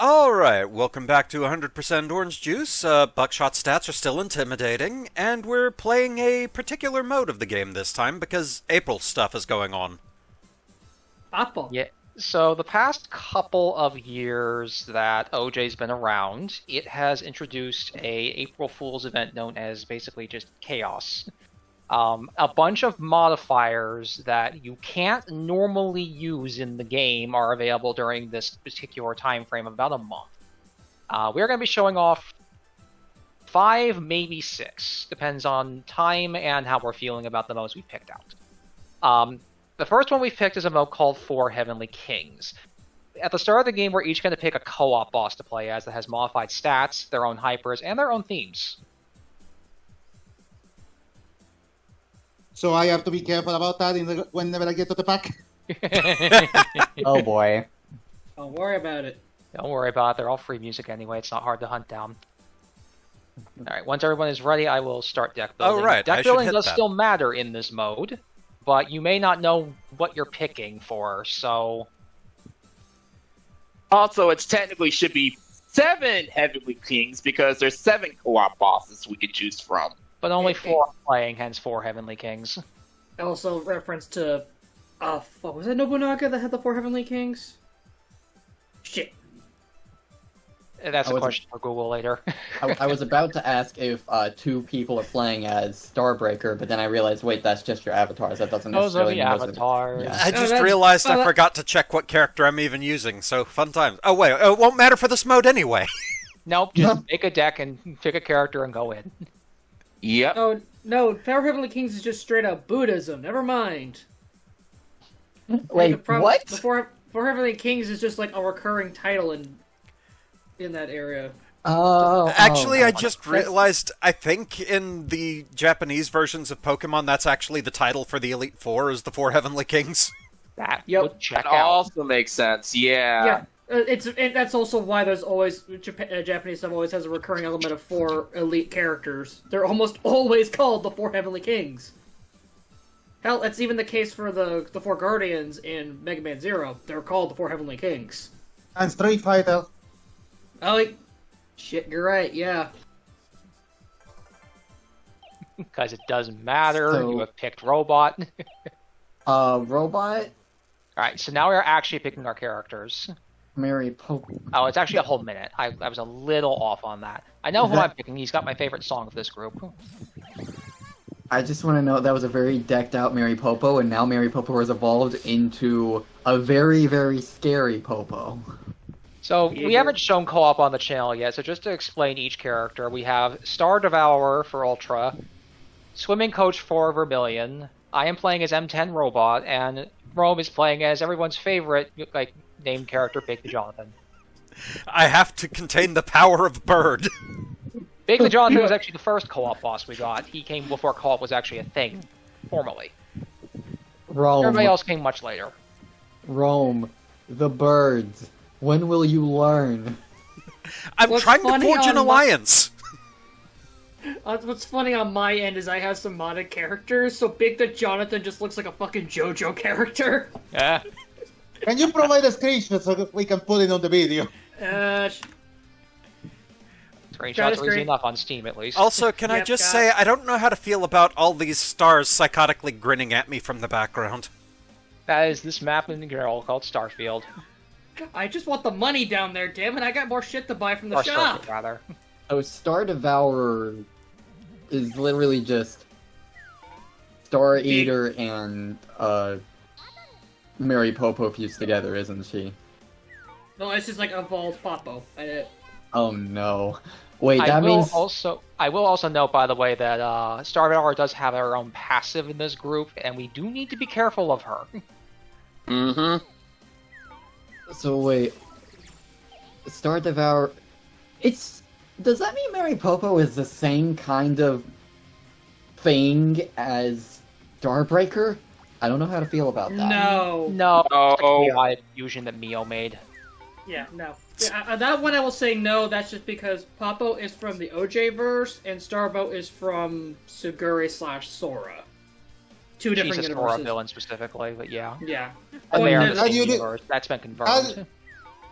Alright, welcome back to 100% Orange Juice. Buckshot stats are still intimidating, and we're playing a particular mode of the game this time because April stuff is going on. Apple. Yeah. So the past couple of years that OJ's been around, it has introduced a April Fool's event known as basically just chaos. A bunch of modifiers that you can't normally use in the game are available during this particular time frame of about a month. We're going to be showing off 5, maybe 6, depends on time and how we're feeling about the modes we picked out. The first one we've picked is a mode called 4 Heavenly Kings. At the start of the game, we're each going to pick a co-op boss to play as that has modified stats, their own hypers, and their own themes. So I have to be careful about that whenever I get to the pack. Oh boy. Don't worry about it. Don't worry about it, they're all free music anyway, it's not hard to hunt down. Alright, once everyone is ready, I will start deck building. Oh, right, Deck building does still matter in this mode, but you may not know what you're picking for, so... Also, it technically should be 7 Heavenly Kings because there's 7 co-op bosses we could choose from. But only 4 are playing, hence 4 Heavenly Kings. Also, reference to, fuck, was that Nobunaga that had the 4 Heavenly Kings? Shit. That's a question for Google later. I was about to ask if 2 people are playing as Starbreaker, but then I realized, wait, that's just your avatars. That doesn't Those are necessarily the mean avatars. Yeah. I just realized I forgot to check what character I'm even using, so fun times. Oh wait, it won't matter for this mode anyway. Nope, just make a deck and pick a character and go in. Yep. Oh, no, 4 Heavenly Kings is just straight up Buddhism. Never mind. Wait, what? The 4 Heavenly Kings is just like a recurring title in that area. Actually, I just realized, I think in the Japanese versions of Pokemon, that's actually the title for the Elite Four, is the 4 Heavenly Kings. That Yep. would check That out. also makes sense, yeah. Yeah, that's also why there's always Japanese stuff always has a recurring element of 4 elite characters. They're almost always called the 4 Heavenly Kings. Hell, that's even the case for the 4 Guardians in Mega Man Zero. They're called the 4 Heavenly Kings. And Street Fighter. Oh, shit, you're right. Yeah. Because it doesn't matter. So- You have picked Robot. Robot? Alright, so now we're actually picking our characters. Mary Pope. Oh, it's actually a whole minute. I was a little off on that. I know who I'm picking. He's got my favorite song of this group. I just want to know, that was a very decked out Mary Popo, and now Mary Popo has evolved into a very, very scary Popo. So, we haven't shown co-op on the channel yet, so just to explain each character, we have Star Devourer for Ultra, Swimming Coach for Vermilion, I am playing as M10 Robot, and Rome is playing as everyone's favorite, named character, Big the Jonathan. I have to contain the power of Bird. Big the Jonathan was actually the first co-op boss we got. He came before co-op was actually a thing, formally. Everybody else came much later. Rome, the birds. When will you learn? I'm trying to forge an alliance. What's funny on my end is I have some modded characters, so Big the Jonathan just looks like a fucking JoJo character. Yeah. Can you provide a screenshot so that we can put it on the video? Screenshots are easy enough on Steam, at least. Also, can I just say, I don't know how to feel about all these stars psychotically grinning at me from the background. That is this map in the girl called Starfield. I just want the money down there, damn it! I got more shit to buy from the Or shop! Starfield, rather. So Star Devourer is literally just Star Eater and Mary Popo fused together, isn't she? No, it's just like evolved Popo. Oh no. Wait, I that will means... also note, by the way, that Star Devourer does have her own passive in this group, and we do need to be careful of her. Mm-hmm. So wait... Star Devourer... Does that mean Mary Popo is the same kind of thing as Starbreaker? I don't know how to feel about that. No. No. No. It's like the fusion that Mio made. Yeah, no. Yeah, that one I will say no, that's just because Popo is from the OJ verse, and Starbo is from Suguri / Sora. Two different She's a universes. Sora villain specifically, but yeah. Yeah. But they are the How do same you do- universe. That's been confirmed.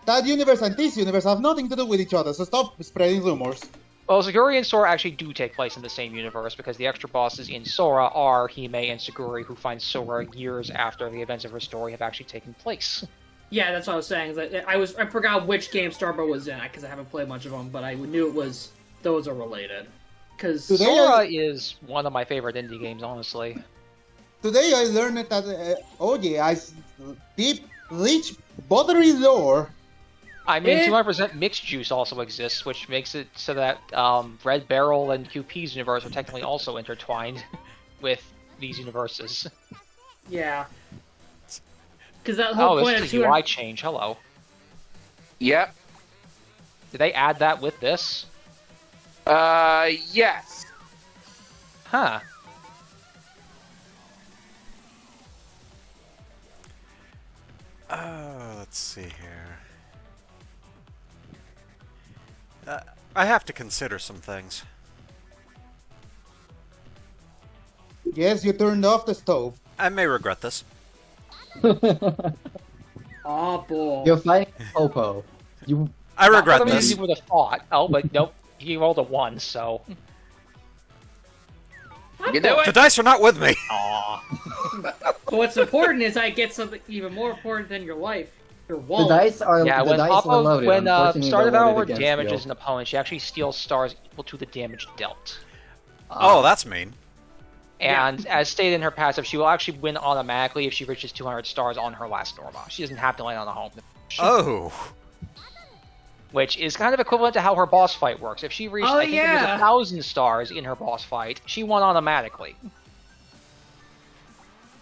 that universe and this universe have nothing to do with each other, so stop spreading rumors. Well, Suguri and Sora actually do take place in the same universe because the extra bosses in Sora are Hime and Suguri, who find Sora years after the events of her story have actually taken place. Yeah, that's what I was saying. Is that I forgot which game Starbow was in because I haven't played much of them, but I knew it was those are related. Because Sora is one of my favorite indie games, honestly. Today I learned that deep, rich, buttery lore. I mean, 200% mixed juice also exists, which makes it so that Red Barrel and QP's universe are technically also intertwined with these universes. Yeah. Because that whole point this is a UI change. Hello. Yep. Did they add that with this? Yes. Huh. Let's see here. I have to consider some things. Yes, you turned off the stove. I may regret this. Oh, boy. You're fighting Popo. I regret Not this. you would have thought. Oh, but nope. He rolled a 1, so... You can do The it! dice are not with me. Aww. But what's important is I get something even more important than your life. Your The wallet. dice are Yeah, the when dice are loaded. when Unfortunately, Star they're Devourer loaded against damages you. an opponent, she actually steals stars equal to the damage dealt. Oh, that's mean. And as stated in her passive, she will actually win automatically if she reaches 200 stars on her last Norma. She doesn't have to land on a home. Oh. Which is kind of equivalent to how her boss fight works. If she reached, Oh, I think it was yeah. 1,000 stars in her boss fight, she won automatically.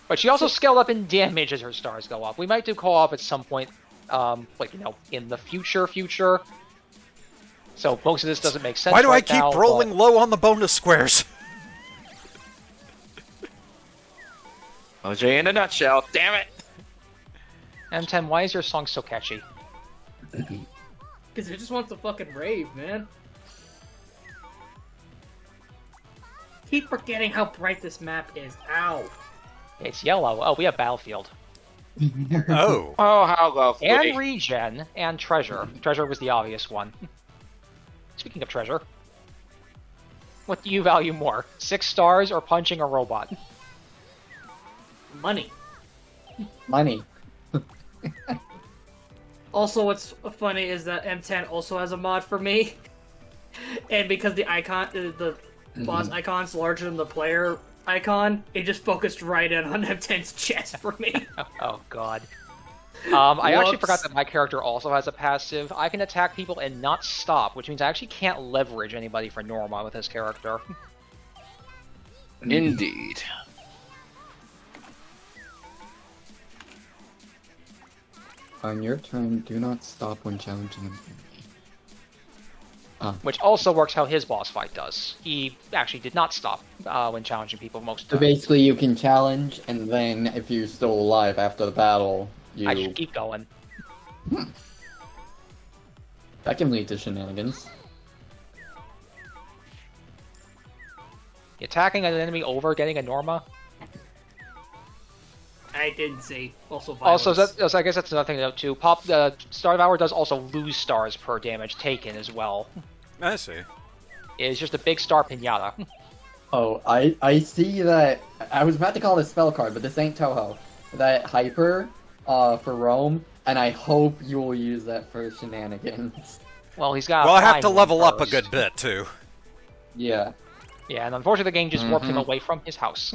But she also scaled up in damage as her stars go up. We might do co-op at some point, in the future. So most of this doesn't make sense. Why do I right keep now, rolling but- low on the bonus squares? OJ in a nutshell, damn it! M10, why is your song so catchy? Because it just wants to fucking rave, man. Keep forgetting how bright this map is. Ow. It's yellow. Oh, we have Battlefield. Oh. Oh, how lovely. And Regen, and Treasure. Treasure was the obvious one. Speaking of Treasure, what do you value more? 6 stars or punching a robot? Money. Money. Also, what's funny is that M10 also has a mod for me. And because the icon, the boss icon's larger than the player icon, it just focused right in on M10's chest for me. Oh, God. I actually Whoops. forgot that my character also has a passive. I can attack people and not stop, which means I actually can't leverage anybody for Norma with his character. Indeed. On your turn, do not stop when challenging an enemy. Which also works how his boss fight does. He actually did not stop when challenging people most of So the time. basically, you can challenge, and then if you're still alive after the battle, you... I should keep going. That can lead to shenanigans. Attacking an enemy over getting a Norma? I didn't see. Also, violence. Also, I guess that's another thing to note too. Star Devourer does also lose stars per damage taken as well. I see. It's just a big star pinata. Oh, I see that... I was about to call it a spell card, but this ain't Toho. That Hyper, for Rome, and I hope you will use that for shenanigans. Well, he's got. Well, a I have to fine level one up a first. good bit, too. Yeah. Yeah, and unfortunately, the game just warped him away from his house.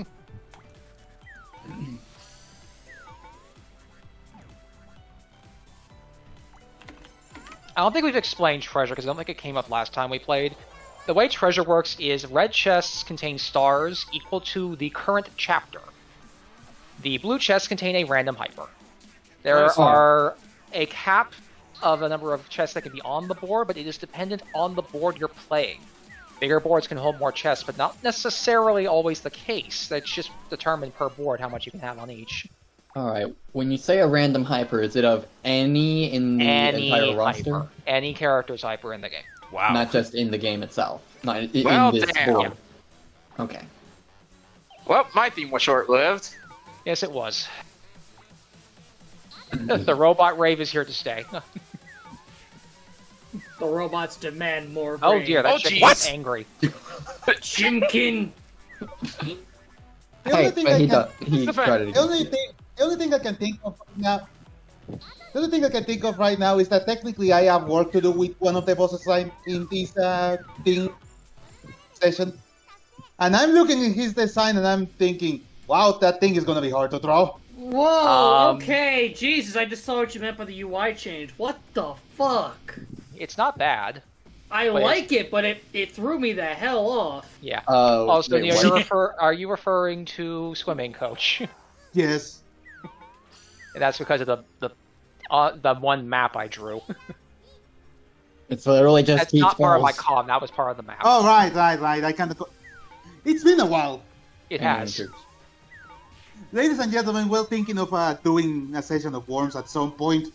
I don't think we've explained Treasure, because I don't think it came up last time we played. The way Treasure works is red chests contain stars equal to the current chapter. The blue chests contain a random hyper. There are a cap of a number of chests that can be on the board, but it is dependent on the board you're playing. Bigger boards can hold more chests, but not necessarily always the case. That's just determined per board how much you can have on each. Alright, when you say a random hyper, is it of any in the entire roster? Hyper. Any character's hyper in the game. Wow. Not just in the game itself. Not Well, in this damn. board. Okay. Well, my theme was short-lived. Yes, it was. The robot rave is here to stay. The robots demand more Oh brain. dear, that Oh, chicken geez. is angry. Chimkin! The only Hey, thing but I he can- does. He tried it The again. only thing I can think of now. The only thing I can think of right now is that technically I have work to do with one of the bosses in this thing session, and I'm looking at his design and I'm thinking, wow, that thing is gonna be hard to draw. Whoa, okay, Jesus, I just saw what you meant by the UI change. What the fuck? It's not bad. I But like it, but it threw me the hell off. Yeah. Oh, So wait, Neo, what? are you referring to swimming coach? Yes. And that's because of the one map I drew. It's literally just That's beach not part of my balls. con. That was part of the map. Oh, right. I kind of. It's been a while. It has. Ladies and gentlemen, we're thinking of doing a session of worms at some point.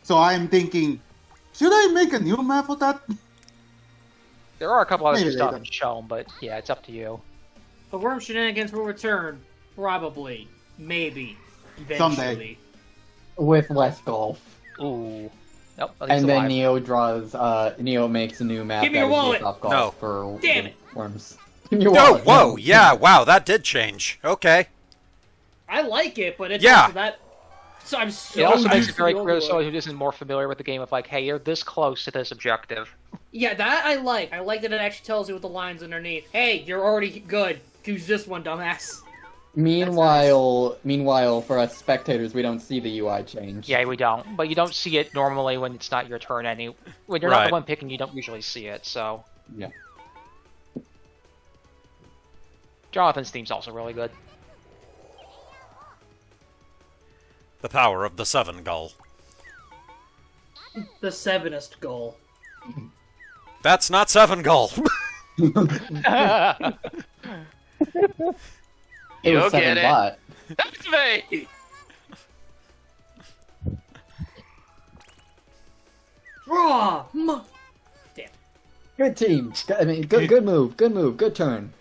So I'm thinking, should I make a new map for that? There are a couple other Maybe stuff later. shown, but yeah, it's up to you. The worm shenanigans will return. Probably. Maybe. Eventually. Someday. With less golf. Ooh. Nope. At least And then alive. Neo makes a new map Give me that your is wallet! based off golf No. for Damn it! worms. Give me your Oh, wallet. whoa, No. yeah, wow, that did change. Okay. I like it, but it's Yeah. also that. So I'm so It also makes used it to very the clear to someone Overlord. who isn't more familiar with the game of like, hey, you're this close to this objective. Yeah, that I like. I like that it actually tells you with the lines underneath. Hey, you're already good. Use this one, dumbass. Meanwhile, for us spectators, we don't see the UI change. Yeah, we don't. But you don't see it normally when it's not your turn when you're not Right. the one picking, you don't usually see it, so. Yeah. Jonathan's theme's also really good. The power of the Seven Gull. The sevenest goal. That's not Seven Gull. It You'll was get 7 it. bot. That's me! Raw! Good team. I mean, good move. Good move. Good turn.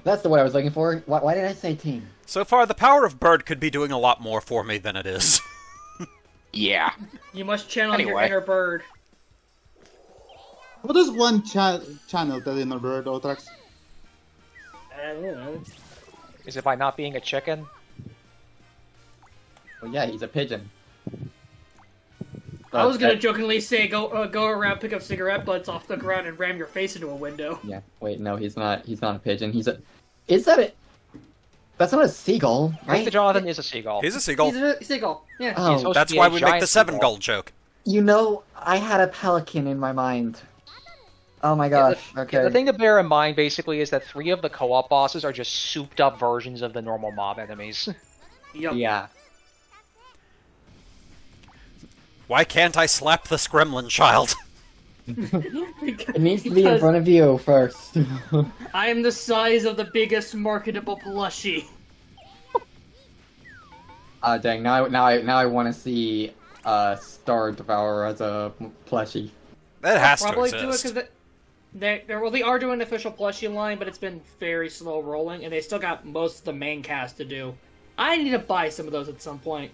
That's the word I was looking for. Why did I say team? So far, the power of Bird could be doing a lot more for me than it is. Yeah. You must channel your Anyway. inner bird. What is one channel that in the bird, UltraX? I don't know. Is it by not being a chicken? Well, yeah, he's a pigeon. I was gonna That- jokingly say go around, pick up cigarette butts off the ground, and ram your face into a window. Yeah. Wait, no, he's not. He's not a pigeon. He's a. Is that a? That's not a seagull, I think the right? Jonathan is a seagull. He's a seagull. He's a seagull. Yeah. He's Oh, supposed to That's be why a we make the giant Seven seagull. Gull joke. you know, I had a pelican in my mind. Oh my Yeah, gosh. Okay. The thing to bear in mind, basically, is that 3 of the co-op bosses are just souped-up versions of the normal mob enemies. Yup. Yeah. Why can't I slap this gremlin child? It needs to be in front of you first. I am the size of the biggest marketable plushie. Dang! Now I want to see Star Devourer as a plushie. That has to Probably do it exist. because they are doing an official plushie line, but it's been very slow rolling, and they still got most of the main cast to do. I need to buy some of those at some point.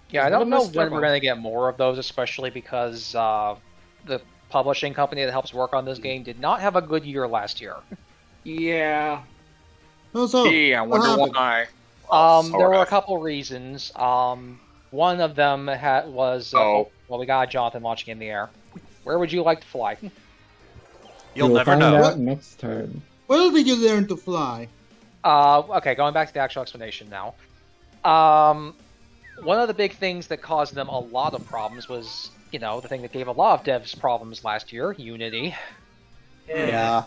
Yeah, I What don't am know I when stuck we're on? going to get more of those, especially because the publishing company that helps work on this game did not have a good year last year. Yeah. Also, Gee, I what wonder happened? why. There were a Sort of. couple reasons. One of them was Oh. well, we got Jonathan launching in the air. Where would you like to fly? You'll We'll never find know. out next turn. Where did you learn to fly? Okay, going back to the actual explanation now. One of the big things that caused them a lot of problems was, you know, the thing that gave a lot of devs problems last year, Unity. Yeah.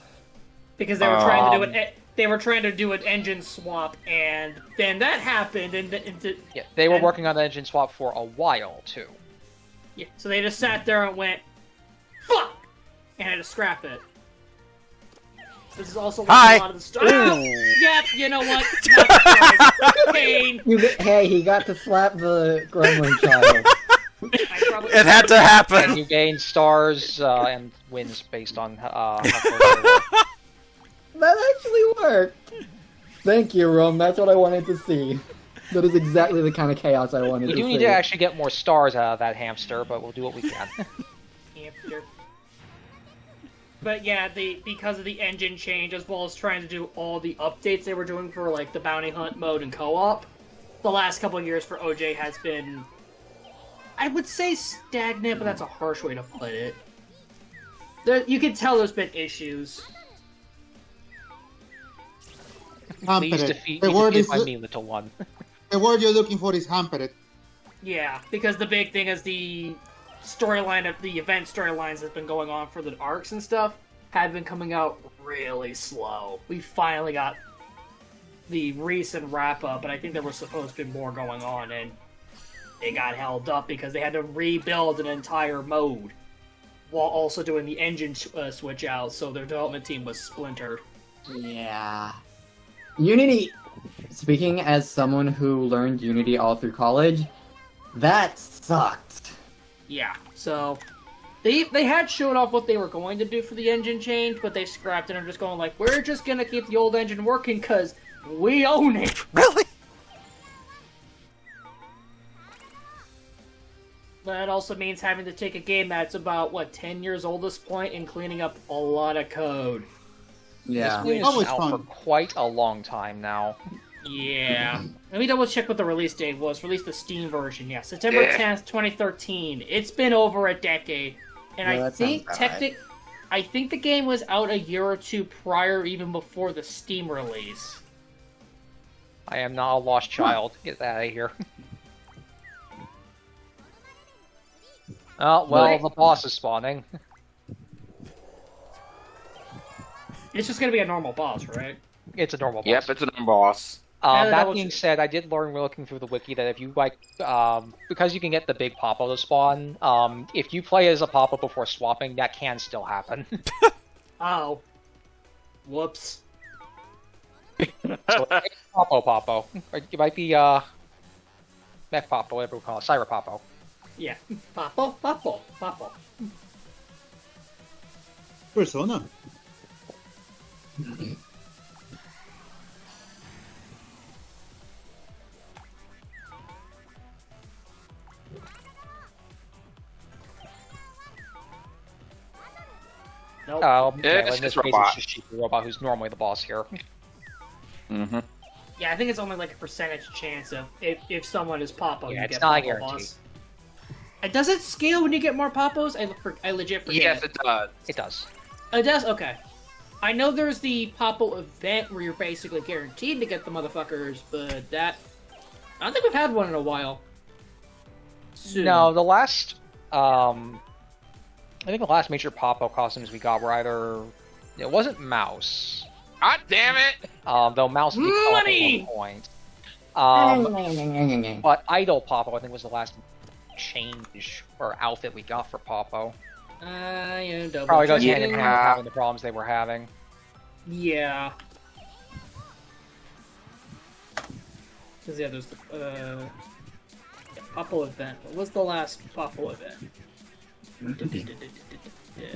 Because they were trying to do it. They were trying to do an engine swap, and then that happened, and Yeah, they were And- working on the engine swap for a while, too. yeah, so they just sat there and went, "Fuck," and had to scrap it. This is also Hi. a lot of the stuff. Yep, you know what? Not surprised. Pain. Hey, he got to slap the gremlin child. I probably- It had to And happen. you gain stars and wins based on how close they were. That actually worked. Thank you, Rom. That's what I wanted to see. That is exactly the kind of chaos I wanted We to do see. need to actually get more stars out of that hamster, but we'll do what we can. Hamster. But yeah, because of the engine change, as well as trying to do all the updates they were doing for like the bounty hunt mode and co-op, the last couple of years for OJ has been, I would say stagnant, but that's a harsh way to put it. You can tell there's been issues. Please defeat my me, little one. The word you're looking for is hampered. Yeah, because the big thing is the storyline of the event storylines that's been going on for the arcs and stuff have been coming out really slow. We finally got the recent wrap up, but I think there was supposed to be more going on, and they got held up because they had to rebuild an entire mode while also doing the engine switch out, so their development team was splintered. Yeah. Unity, speaking as someone who learned Unity all through college, that sucked. Yeah, so they had shown off what they were going to do for the engine change, but they scrapped it and are just going like, we're just gonna keep the old engine working because we own it. Really? That also means having to take a game that's about, 10 years old at this point and cleaning up a lot of code. Yeah. This game Always is out fun. for quite a long time now. Yeah. Let me double check what the release date was. Released the Steam version, yeah. September 10th, 2013. It's been over a decade. And Yeah, I that think sounds about right. I think the game was out a year or two prior, even before the Steam release. I am not a lost child. Get that out of here. Oh, well, Right. the boss is spawning. It's just gonna be a normal boss, right? It's a normal boss. Yep, it's an boss. Yeah, That double being check. said, I did learn looking through the wiki that if you because you can get the big Papa to spawn, if you play as a Papa before swapping, that can still happen. Oh. Whoops. So, Papa. It might be, Mech Papa, whatever we call it, Cyber Papa. Yeah. Papo. Persona. Nope. It's in this just case, Robot. it's just Sheepy Robot, who's normally the boss here. Mm-hmm. Yeah, I think it's only like a percentage chance of if someone is Papo, Yeah, you it's get not a Papo guarantee. boss. Does it scale when you get more Papos? I legit forget. Yes, it does. It does. It does? Okay. I know there's the Papo event where you're basically guaranteed to get the motherfuckers, but that... I don't think we've had one in a while. Soon. No, the last, I think the last major Papa costumes we got were either, it wasn't Mouse, God damn it! though Mouse did come up at Money! one point. But Idol Papa, I think, was the last change or outfit we got for Papa. Yeah, double Probably goes checking. hand in hand with having the problems they were having. Yeah. Because, yeah, there's the, yeah, Papo event. What was the last Papo event? Yeah.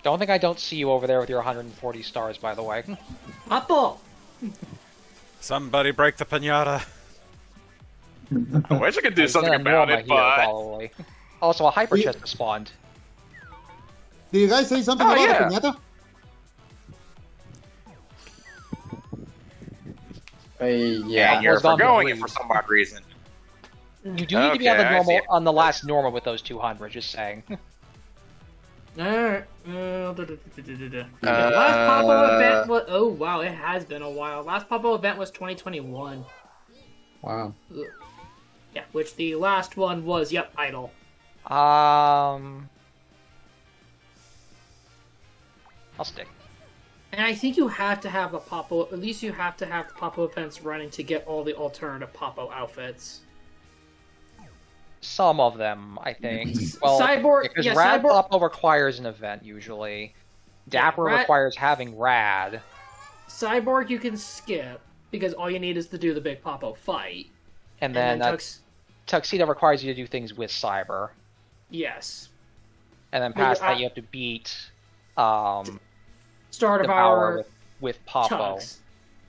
Don't think I don't see you over there with your 140 stars, by the way. Papo! Somebody break the pinata. I wish I could do He's something gonna nail about my it, hero, but... probably. Also, a hyper chest has spawned. Did you guys say something Oh, about yeah. the pinata? Yeah. And you're was gone forgoing for it for some odd reason. You do need to be on the Okay, I see normal it. on the last normal with those 200. Just saying. Alright. Last Papo event was... Oh, wow, it has been a while. Last Papo event was 2021. Wow. Yeah, which the last one was, yep, Idol. I'll stick. And I think you have to have the Papo... At least you have to have the Papo events running to get all the alternative Papo outfits. Some of them, I think. Well, Cyborg- because yeah, Rad Cyborg- Papa requires an event usually. Dapper Rad- requires having Rad. Cyborg you can skip, because all you need is to do the big Papo fight. And then Tuxedo requires you to do things with Cyber. Yes. And then But past you- that, you have to beat Star Devour Devourer with Papo. Tux.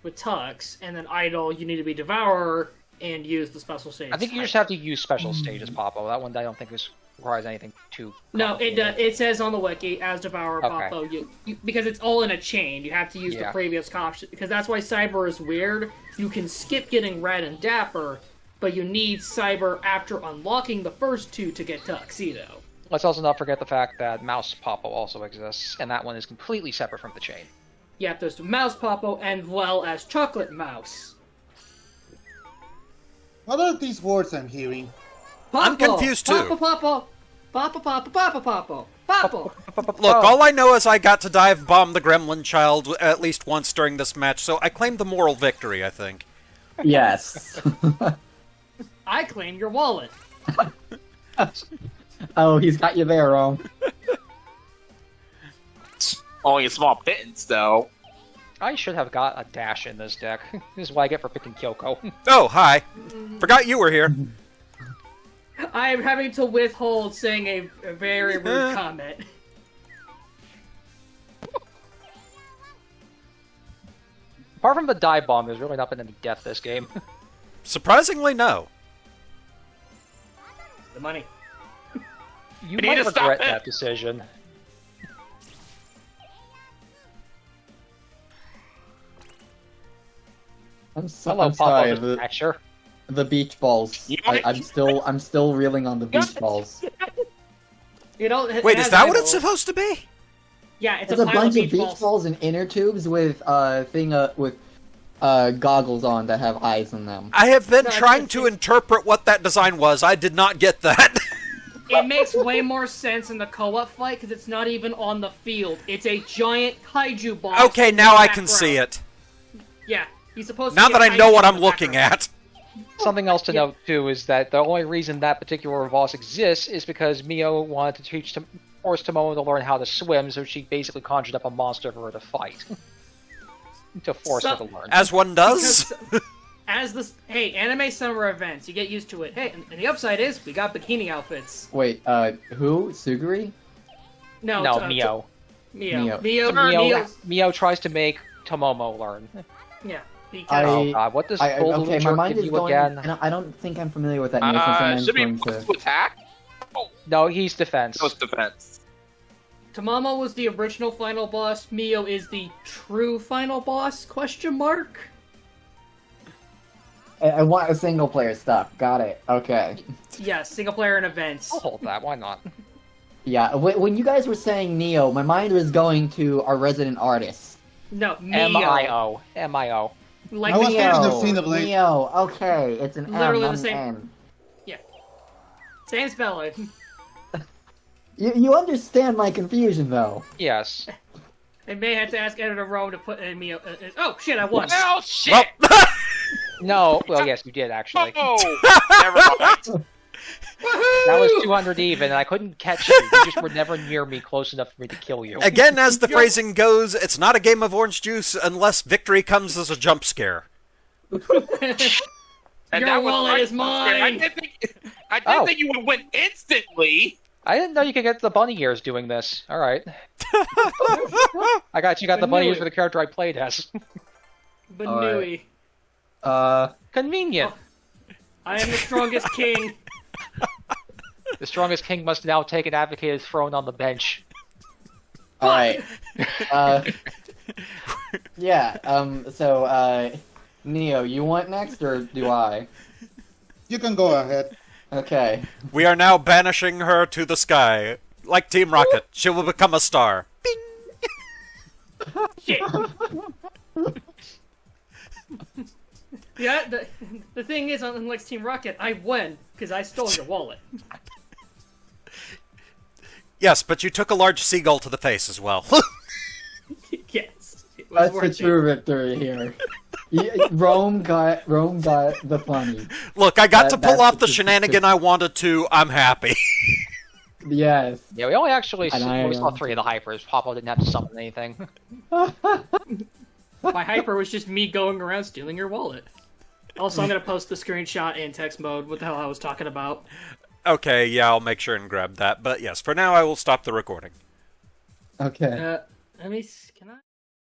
With Tux, and then Idol, you need to be Devourer and use the special stage. I think you just have to use special stages Papo. That one I don't think is requires anything too. No, it says on the wiki as Devourer Okay. Popo, because it's all in a chain. You have to use the previous option because that's why Cyber is weird. You can skip getting Red and Dapper, but you need Cyber after unlocking the first two to get Tuxedo. Let's also not forget the fact that Mouse Popo also exists, and that one is completely separate from the chain. Yeah, there's Mouse Popo and well as Chocolate Mouse. What are these words I'm hearing? Popo, I'm confused too. Popo, Popo, Popo, Popo, Popo, Popo, Popo. Look, all I know is I got to dive bomb the Gremlin Child at least once during this match, so I claimed the moral victory, I think. Yes. I claim your wallet. Oh, he's got you there, Rome. Only a small pittance, though. I should have got a dash in this deck. This is what I get for picking Kyoko. Oh, hi. Forgot you were here. I am having to withhold saying a very rude comment. Apart from the dive bomb, there's really not been any death this game. Surprisingly, no. The money. You need might to stop regret it. that decision. Hello, I'm Papa, sorry. Mr. Thatcher. The beach balls. You- I'm still reeling on the beach balls. You know, it Wait, has is that what idols. it's supposed to be? Yeah, it's There's a a pile bunch of beach beach balls. balls and inner tubes with goggles on that have eyes in them. I have been No, trying it's- to interpret what that design was. I did not get that. It makes way more sense in the co-op fight because it's not even on the field. It's a giant kaiju boss. Okay, in now the I can see background. it. Yeah, he's supposed Now to be that a I know kaiju what in I'm the looking background. at. Something else to Yeah. note, too, is that the only reason that particular boss exists is because Mio wanted to force Tomoe to learn how to swim, so she basically conjured up a monster for her to fight. To force her to learn. As one does. Because hey, anime summer events, you get used to it. Hey, and the upside is we got bikini outfits. Wait, who? Suguri? No, No, Mio. Mio. Mio tries to make Tomomo learn. Yeah, because Oh god, what does Golden okay, my Jerk mind give is you going. again? I don't think I'm familiar with that name. Since I'm Should be going plus to. to attack. No, he's defense. Close defense. Tamamo was the original final boss. Mio is the true final boss? Question mark. I want a single player stuff. Got it. Okay. Yeah, single player and events. I'll hold that, why not? Yeah. When you guys were saying Neo, my mind was going to our resident artist. No, Mio. M-I-O. M-I-O. Like I was the thinking Neo. of Xenoblade. Neo. Okay, it's an Literally M. the same- N. Same spelling. You understand my confusion, though. Yes. I may have to ask Editor Rome to put in Mio. Oh shit! I won. Oh shit! Well, No, well, yes, you did, actually. Oh, never mind. That was 200 even, and I couldn't catch you. You just were never near me close enough for me to kill you. again, as the phrasing goes, it's not a game of orange juice unless victory comes as a jump scare. And Your that was wallet right. is mine. I didn't think Oh. you would win instantly. I didn't know you could get the bunny ears doing this. Alright. I got you got the bunny ears for the character I played as. Banui. Convenient. I am the strongest king. The strongest king must now take an advocate's throne on the bench. Alright. Yeah, so, Neo, you want next, or do I? You can go ahead. Okay. We are now banishing her to the sky. Like Team Rocket, she will become a star. Bing! Shit. Yeah, the thing is, unlike Team Rocket, I win because I stole your wallet. Yes, but you took a large seagull to the face as well. Yes, it was That's the worth true victory here. Rome got the funny. Look, I got to pull That's off the the- shenanigan I wanted to. I'm happy. Yes. Yeah, we only actually And I, saw 3 of the hypers. Papa didn't have to summon anything. My hyper was just me going around stealing your wallet. Also, I'm gonna post the screenshot in text mode. What the hell I was talking about? Okay, yeah, I'll make sure and grab that. But yes, for now I will stop the recording. Okay. Let me. Can I?